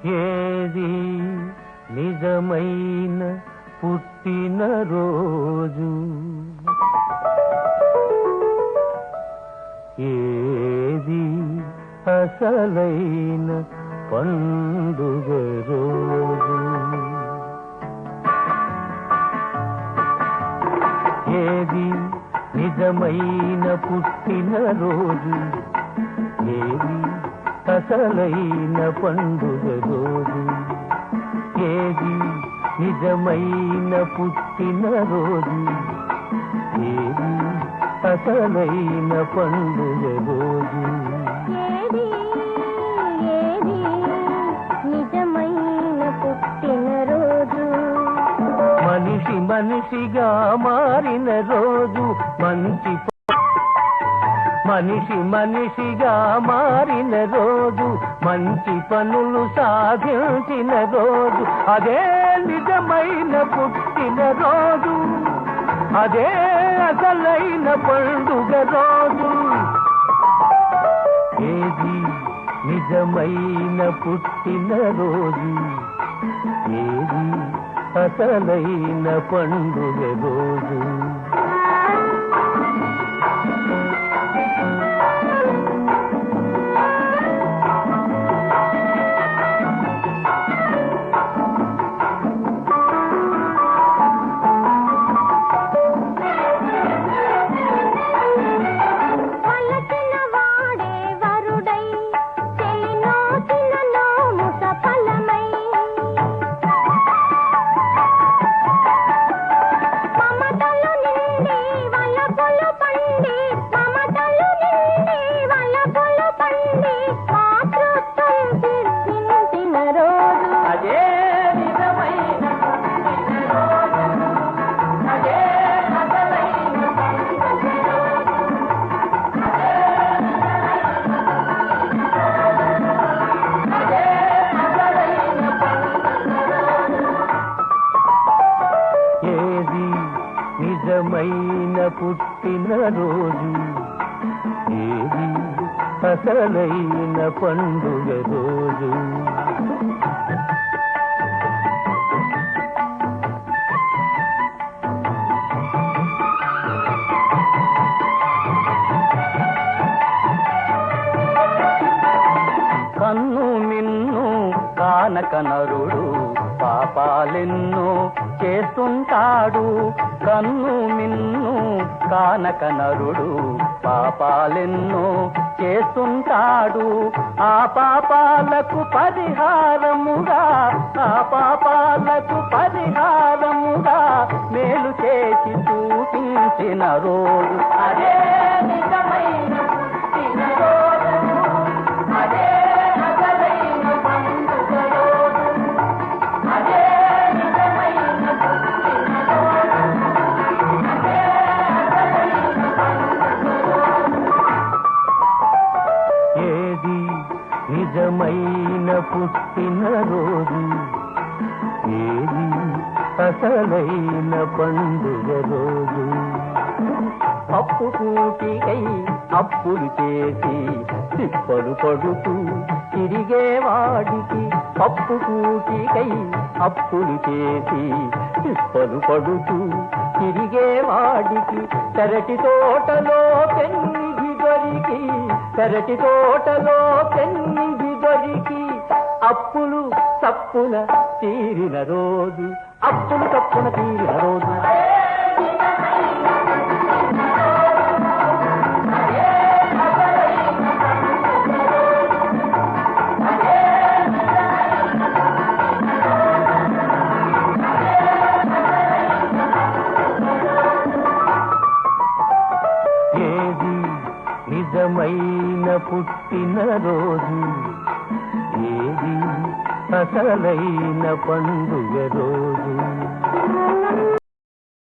ఏది నిజమైన పుట్టినరోజు, ఏది అసలైన పండుగ రోజు, ఏది నిజమైన పుట్టినరోజు, ఏది అసలైన పండుగ రోజు, ఏది నిజమైన పుట్టినరోజు, ఏది అసలైన పండుగ రోజు, ఏది ఏది నిజమైన పుట్టినరోజు, మనిషి మనిషిగా మారిన రోజు, మనిషి మనిషిగా మారిన రోజు, మంచి పనులు సాధించిన రోజు, అదే నిజమైన పుట్టిన రోజు, అదే అసలైన పండుగ రోజు, ఏది నిజమైన పుట్టిన రోజు, ఏది అసలైన పండుగ రోజు. నిజమైన పుట్టినరోజు, ఏది అసలైన పండుగ రోజు. కన్ను మిన్ను కానక నరుడు పాపాలెన్నో చేస్తుంటాడు, కన్ను మిన్ను కానక నరుడు పాపాలెన్నో చేస్తుంటాడు, ఆ పాపాలకు పరిహారముగా, ఆ పాపాలకు పరిహారముగా మేలు చేసి చూపించిన రోజు, అదే నిజమైన పుట్టినరోజు, అదే అసలైన పండుగ రోజు, అదే నిజమైన పుట్టినరోజు, అదే అసలైన పండుగ రోజు. ఏది నిజమైన పుట్టినరోజు, ఏది అసలైన పండుగ రోజు. అప్పు కూటికై అప్పులు చేసి తిప్పలు పడుతూ తిరిగేవాడికి, అప్పు కూటికై అప్పులు చేసి తిప్పలు పడుతూ తిరిగేవాడికి, పెరటి తోటలో పెన్నిధి దొరికి, పెరటి తోటలో పెన్నిధి దొరికి, అప్పులు తప్పున తీరిన రోజు, అప్పులు తప్పున తీరిన రోజు. ఏది నిజమైన పుట్టినరోజు, ఏది అసలైన పండుగ రోజు.